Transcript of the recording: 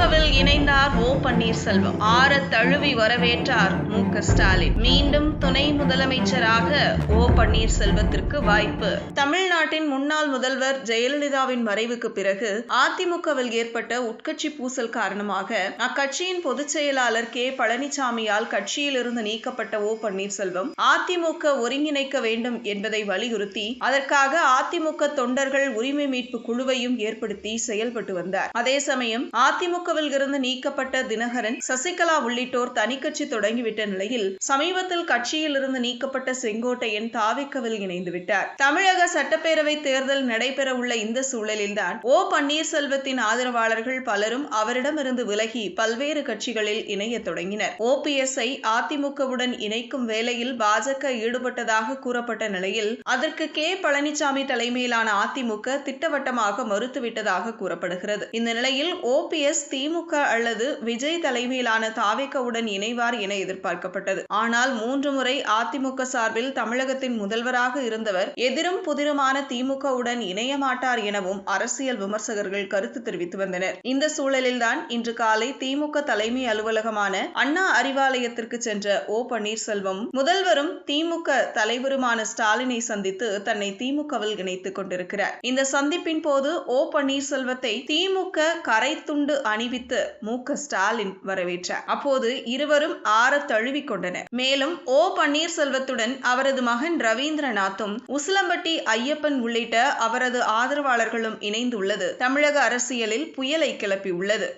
திமுகவில் இணைந்தார் ஓ பன்னீர்செல்வம். ஆற தழுவி வரவேற்றார் மு.க.ஸ்டாலின். மீண்டும் துணை முதலமைச்சராக ஓ பன்னீர்செல்வத்திற்கு வாய்ப்பு. தமிழ்நாட்டின் முன்னாள் முதல்வர் ஜெயலலிதாவின் மறைவுக்கு பிறகு அதிமுகவில் ஏற்பட்ட உட்கட்சி பூசல் காரணமாக அக்கட்சியின் பொதுச் செயலாளர் கே. பழனிசாமியால் கட்சியிலிருந்து நீக்கப்பட்ட ஓ பன்னீர்செல்வம் அதிமுக ஒருங்கிணைக்க வேண்டும் என்பதை வலியுறுத்தி அதற்காக அதிமுக தொண்டர்கள் உரிமை மீட்பு குழுவையும் ஏற்படுத்தி செயல்பட்டு வந்தார். அதே சமயம் அதிமுகவில் இருந்து நீக்கப்பட்ட தினகரன், சசிகலா உள்ளிட்டோர் தனிக்கட்சி தொடங்கிவிட்ட நிலையில் சமீபத்தில் கட்சியில் இருந்து நீக்கப்பட்ட செங்கோட்டையன் தாவிக்கவில் இணைந்து விட்டார். தமிழக சட்டப்பேரவை தேர்தல் நடைபெற உள்ள இந்த சூழலில்தான் ஓ பன்னீர்செல்வத்தின் ஆதரவாளர்கள் பலரும் அவரிடமிருந்து விலகி பல்வேறு கட்சிகளில் இணைய தொடங்கினர். ஓபிஎஸ்ஐ அதிமுகவுடன் இணைக்கும் வேலையில் பாஜக ஈடுபட்டதாக கூறப்பட்ட நிலையில் அதற்கு கே. பழனிசாமி தலைமையிலான அதிமுக திட்டவட்டமாக மறுத்துவிட்டதாக கூறப்படுகிறது. இந்த நிலையில் ஓபிஎஸ் திமுக அல்லது விஜய் தலைமையிலான தாவேகவுடன் இணைவார் என எதிர்பார்க்கப்பட்டது. ஆனால் 3 முறை அதிமுக சார்பில் தமிழகத்தின் முதல்வராக இருந்தவர் எதிரும் புதிருமான திமுகவுடன் இணைய மாட்டார் எனவும் அரசியல் விமர்சகர்கள் கருத்து தெரிவித்து வந்தனர். இந்த சூழலில்தான் இன்று காலை திமுக தலைமை அலுவலகமான அண்ணா அறிவாலயத்திற்கு சென்ற ஓ பன்னீர்செல்வம் முதல்வரும் திமுக தலைவருமான ஸ்டாலினை சந்தித்து தன்னை திமுகவில் இணைத்துக் கொண்டிருக்கிறார். இந்த சந்திப்பின் போது ஓ பன்னீர்செல்வத்தை திமுக கரைத்துண்டு அணிவித்து மு.க.ஸ்டாலின் வரவேற்றார். அப்போது இருவரும் ஆற தழுவிக் கொண்டனர். மேலும் ஓ பன்னீர்செல்வத்துடன் அவரது மகன் ரவீந்திரநாத்தும், உசிலம்பட்டி ஐயப்பன் உள்ளிட்ட அவரது ஆதரவாளர்களும் இணைந்துள்ளது தமிழக அரசியலில் புயலை கிளப்பியுள்ளது.